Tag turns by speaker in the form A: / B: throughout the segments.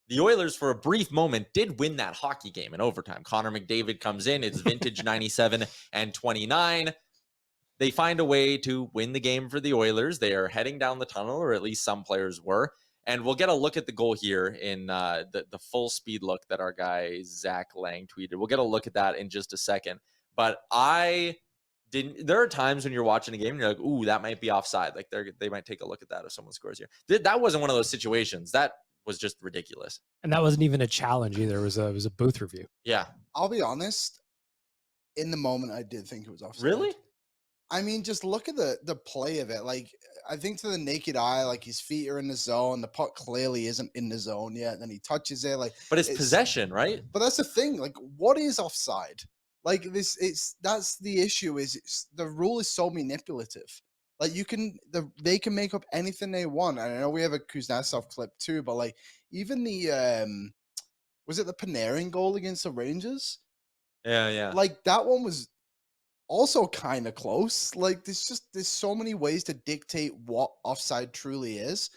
A: the Oilers, for a brief moment, did win that hockey game in overtime. Connor McDavid comes in. It's vintage 97 and 29. They find a way to win the game for the Oilers. They are heading down the tunnel, or at least some players were. And we'll get a look at the goal here in the full speed look that our guy Zach Lang tweeted. We'll get a look at that in just a second. But there are times when you're watching a game and you're like, ooh, that might be offside. Like they might take a look at that if someone scores here. That wasn't one of those situations. That was just ridiculous.
B: And that wasn't even a challenge either. It was a booth review.
A: Yeah.
C: I'll be honest. In the moment, I did think it was offside.
A: Really?
C: I mean, just look at the play of it. Like, I think to the naked eye, like his feet are in the zone. The puck clearly isn't in the zone yet. Then he touches it. Like,
A: but it's possession, right?
C: But that's the thing. Like, what is offside? Like that's the issue. The rule is so manipulative. Like they can make up anything they want. And I know we have a Kuznetsov clip too, but like even the was it the Panarin goal against the Rangers?
A: Yeah.
C: Like that one was also kind of close. Like there's so many ways to dictate what offside truly is.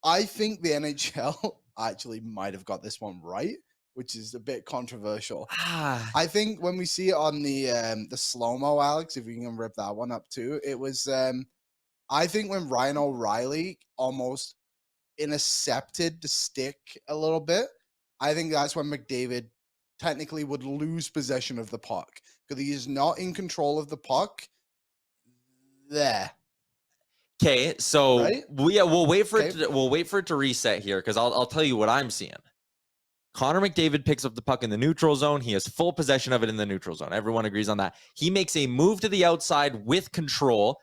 C: I think the NHL actually might have got this one right, which is a bit controversial. I think when we see it on the slow-mo, Alex, if you can rip that one up too, it was I think when Ryan O'Reilly almost intercepted the stick a little bit, I think that's when McDavid technically would lose possession of the puck because he is not in control of the puck there.
A: Okay, so
C: right?
A: we'll wait for it to reset here because I'll tell you what I'm seeing. Connor McDavid picks up the puck in the neutral zone. He has full possession of it in the neutral zone. Everyone agrees on that. He makes a move to the outside with control,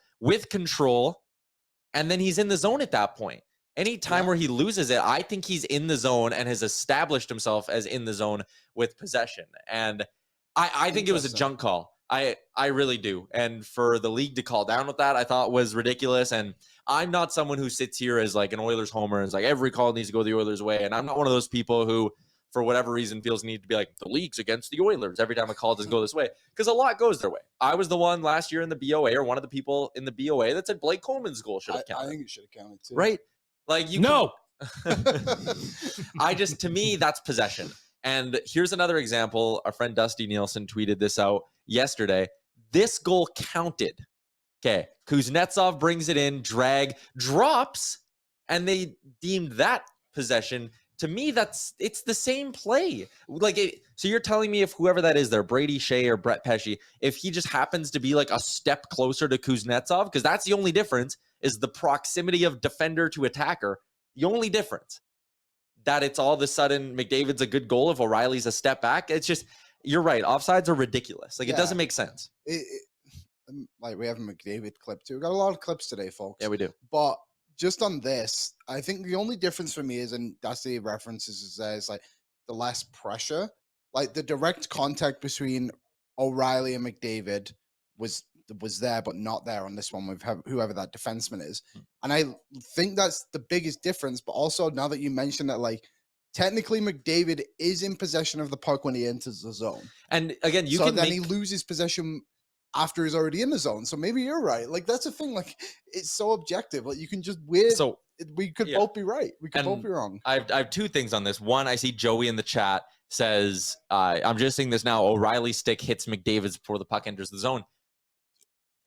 A: and then he's in the zone at that point. Any time where he loses it, I think he's in the zone and has established himself as in the zone with possession. And I think it was a junk call. I really do. And for the league to call down with that, I thought was ridiculous. And I'm not someone who sits here as like an Oilers homer and is like every call needs to go the Oilers' way. And I'm not one of those people who, for whatever reason, feels need to be like the league's against the Oilers every time a call doesn't go this way, because a lot goes their way. I was the one last year in the BOA, or one of the people in the BOA, that said Blake Coleman's goal should have counted.
C: I think it should have counted too.
A: Right? Like to me, that's possession. And here's another example. Our friend Dusty Nielsen tweeted this out yesterday. This goal counted. Okay, Kuznetsov brings it in, drag, drops, and they deemed that possession. To me, it's the same play. So you're telling me if whoever that is there, Brady Shea or Brett Pesce, if he just happens to be like a step closer to Kuznetsov, because that's the only difference, is the proximity of defender to attacker. The only difference. That it's all of a sudden McDavid's a good goal if O'Reilly's a step back. It's just, you're right. Offsides are ridiculous. It doesn't make sense.
C: Like we have a McDavid clip too. We got a lot of clips today, folks.
A: Yeah, we do.
C: But just on this, I think the only difference for me is, and that's the references is like the less pressure, like the direct contact between O'Reilly and McDavid was there, but not there on this one with whoever that defenseman is. And I think that's the biggest difference. But also, now that you mentioned that, like, technically McDavid is in possession of the puck when he enters the zone. And again, he loses possession after he's already in the zone. So maybe you're right. Like, that's the thing. Like, it's so objective. Like, you can just we could both be right. We could both be wrong.
A: I have two things on this. One, I see Joey in the chat says, I'm just seeing this now. O'Reilly's stick hits McDavid's before the puck enters the zone.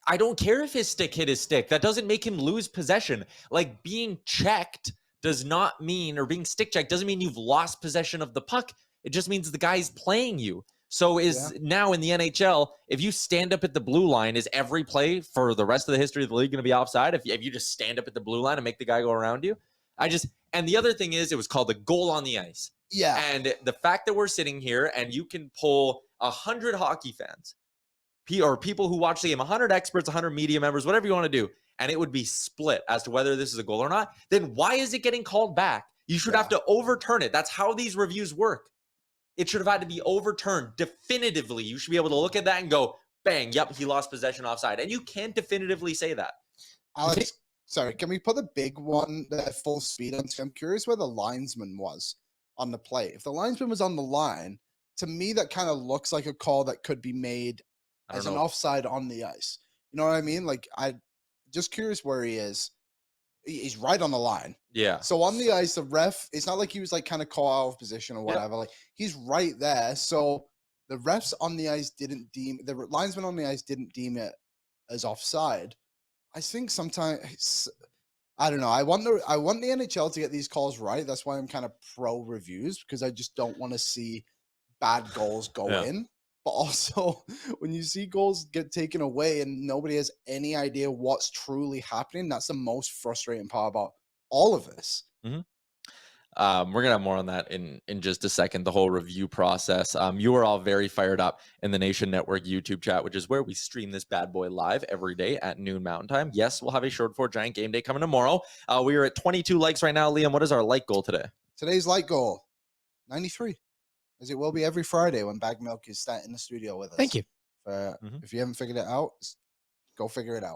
A: I don't care if his stick hit his stick. That doesn't make him lose possession. Like, being checked does not mean, or being stick checked doesn't mean you've lost possession of the puck. It just means the guy's playing you. So now in the NHL, if you stand up at the blue line, is every play for the rest of the history of the league going to be offside? If you just stand up at the blue line and make the guy go around you? And the other thing is, it was called a goal on the ice.
C: Yeah.
A: And the fact that we're sitting here and you can pull 100 hockey fans, or people who watch the game, 100 experts, 100 media members, whatever you want to do, and it would be split as to whether this is a goal or not, then why is it getting called back? You should have to overturn it. That's how these reviews work. It should have had to be overturned definitively. You should be able to look at that and go, bang, yep, he lost possession offside. And you can't definitively say that.
C: Alex, sorry, can we put the big one at full speed on? I'm curious where the linesman was on the play. If the linesman was on the line, to me, that kind of looks like a call that could be made as an offside on the ice. You know what I mean? Like, I just curious where he is. he's right on the line.
A: Yeah.
C: So on the ice, the ref, it's not like he was like kind of caught out of position or whatever. Like he's right there. So the refs on the ice didn't deem, the linesman on the ice didn't deem it as offside. I think sometimes, I don't know. I want the NHL to get these calls right. That's why I'm kind of pro reviews, because I just don't want to see bad goals go in. But also, when you see goals get taken away and nobody has any idea what's truly happening, that's the most frustrating part about all of this.
A: Mm-hmm. We're gonna have more on that in just a second. The whole review process. You are all very fired up in the Nation Network YouTube chat, which is where we stream this bad boy live every day at noon Mountain Time. Yes, we'll have a Sherwood Park Giant game day coming tomorrow. We are at 22 likes right now. Liam, what is our like goal today?
C: Today's like goal, 93, as it will be every Friday when Bag Milk is sat in the studio with us.
B: Thank you.
C: If you haven't figured it out, go figure it out.